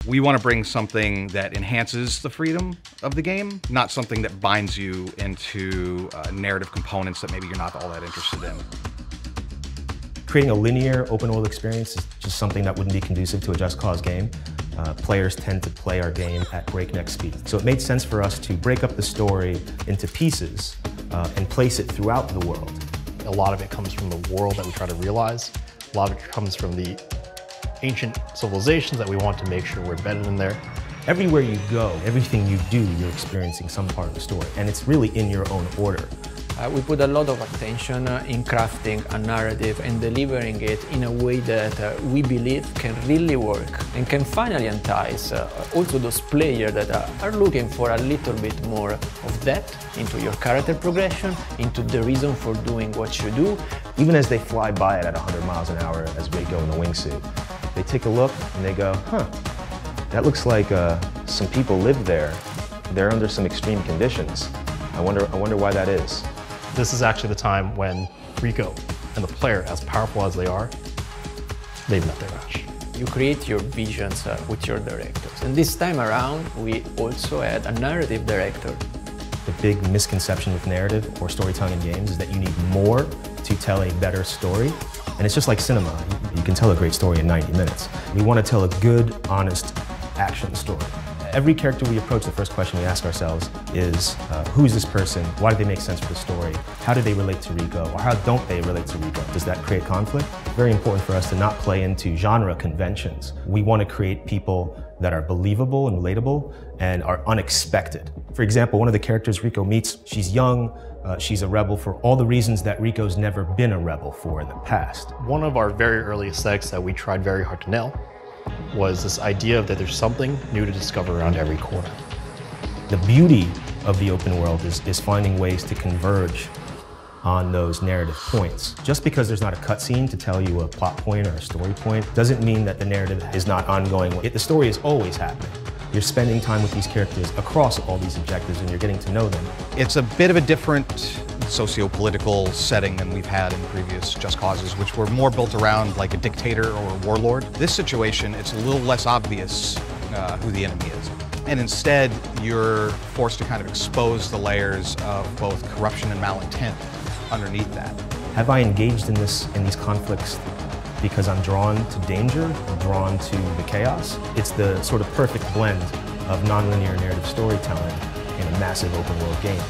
We want to bring something that enhances the freedom of the game, not something that binds you into narrative components that maybe you're not all that interested in. Creating a linear open world experience is just something that wouldn't be conducive to a Just Cause game. Players tend to play our game at breakneck speed. So it made sense for us to break up the story into pieces and place it throughout the world. A lot of it comes from the world that we try to realize. A lot of it comes from the ancient civilizations that we want to make sure we're embedded in there. Everywhere you go, everything you do, you're experiencing some part of the story, and it's really in your own order. We put a lot of attention in crafting a narrative and delivering it in a way that we believe can really work and can finally entice also those players that are looking for a little bit more of depth into your character progression, into the reason for doing what you do. Even as they fly by it at 100 miles an hour as we go in the wingsuit, they take a look and they go, huh, that looks like some people live there. They're under some extreme conditions. I wonder why that is. This is actually the time when Rico and the player, as powerful as they are, they've met their match. You create your visions with your directors. And this time around, we also had a narrative director. The big misconception with narrative or storytelling in games is that you need more to tell a better story. And it's just like cinema. You can tell a great story in 90 minutes. We want to tell a good, honest action story. Every character we approach, the first question we ask ourselves is, who is this person? Why do they make sense for the story? How do they relate to Rico? Or how don't they relate to Rico? Does that create conflict? It's very important for us to not play into genre conventions. We want to create people that are believable and relatable and are unexpected. For example, one of the characters Rico meets, she's young, she's a rebel for all the reasons that Rico's never been a rebel for in the past. One of our very early aesthetics that we tried very hard to nail was this idea that there's something new to discover around every corner. The beauty of the open world is finding ways to converge on those narrative points. Just because there's not a cutscene to tell you a plot point or a story point doesn't mean that the narrative is not ongoing. The story is always happening. You're spending time with these characters across all these objectives and you're getting to know them. It's a bit of a different socio-political setting than we've had in previous Just Causes, which were more built around like a dictator or a warlord. This situation, it's a little less obvious who the enemy is. And instead, you're forced to kind of expose the layers of both corruption and malintent underneath that. Have I engaged in these conflicts because I'm drawn to danger, I'm drawn to the chaos? It's the sort of perfect blend of nonlinear narrative storytelling in a massive open world game.